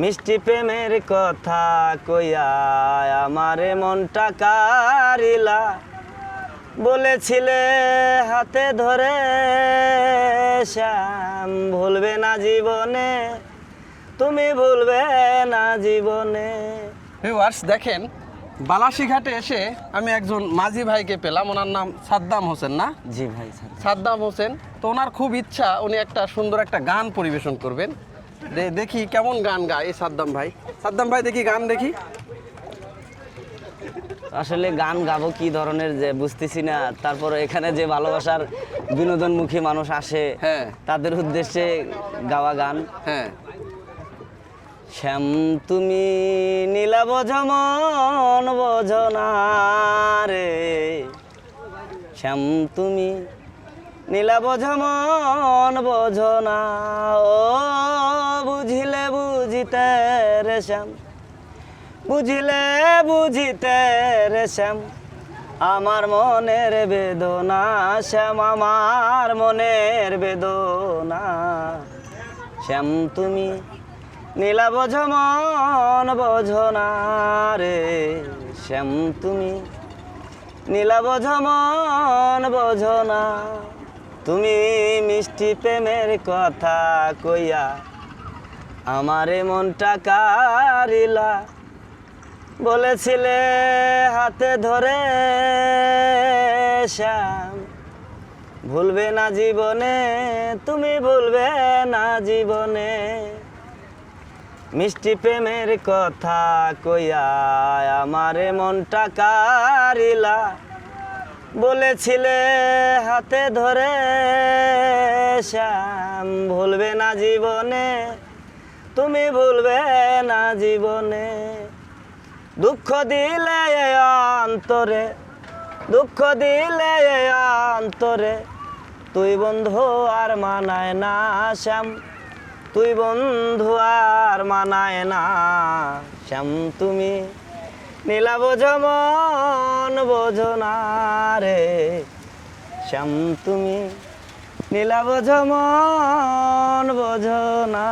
মিষ্টি প্রেমের কথা কইয়া আমারে মনটা কারিলা, বলেছিলে হাতে ধরে শ্যাম ভুলবে না জীবনে, তুমি ভুলবে না জীবনে। ভিউয়ার্স দেখেন, বালাসীঘাটে এসে আমি একজন মাঝি ভাইকে পেলাম, ওনার নাম সাদ্দাম হোসেন না? জি ভাই। সাদ্দাম হোসেন। তো ওনার খুব ইচ্ছা উনি একটা সুন্দর একটা গান পরিবেশন করবেন। দেখি কেমন গান গায় এই সাদ্দাম ভাই। সাদ্দাম ভাই দেখি গান দেখি। আসলে গান গাবো কি ধরনের যে বুঝতেছি না, তারপর এখানে যে ভালোবাসার বিনোদনমুখী মানুষ আসে, হ্যাঁ, তাদের উদ্দেশ্যে গাওয়া গান। হ্যাঁ। শ্যাম তুমি নীলা বোঝো মন বোঝো না রে, শ্যাম তুমি নীলা বোঝো মন বোঝো না, ও বুঝিলে বুঝিতে রে শ্যাম, বুঝিলে বুঝিতে রে শ্যাম, আমার মনের বেদনা শ্যাম, আমার মনের বেদনা। শ্যাম তুমি নীলা বোঝো মন বোঝো না রে, শ্যাম তুমি নীলা বোঝো মন বোঝো না। তুমি মিষ্টি প্রেমের কথা কইয়া আমারে মনটা কারিলা, বলেছিলে হাতে ধরে শ্যাম ভুলবে না জীবনে, তুমি ভুলবে না জীবনে। মিষ্টি প্রেমের কথা কইয়া আমারে মনটা কারিলা, বলেছিলে হাতে ধরে শ্যাম ভুলবে না জীবনে, তুমি ভুলবে না জীবনে। দুঃখ দিলে অন্তরে, দুঃখ দিলে অন্তরে, তুই বন্ধু আর মানায় না শ্যাম, তুই বন্ধু আর মানায় না শ্যাম, তুমি নীলা বোঝো মন বোঝো না রে, শ্যাম তুমি নীলা বোঝো মন বোঝো না।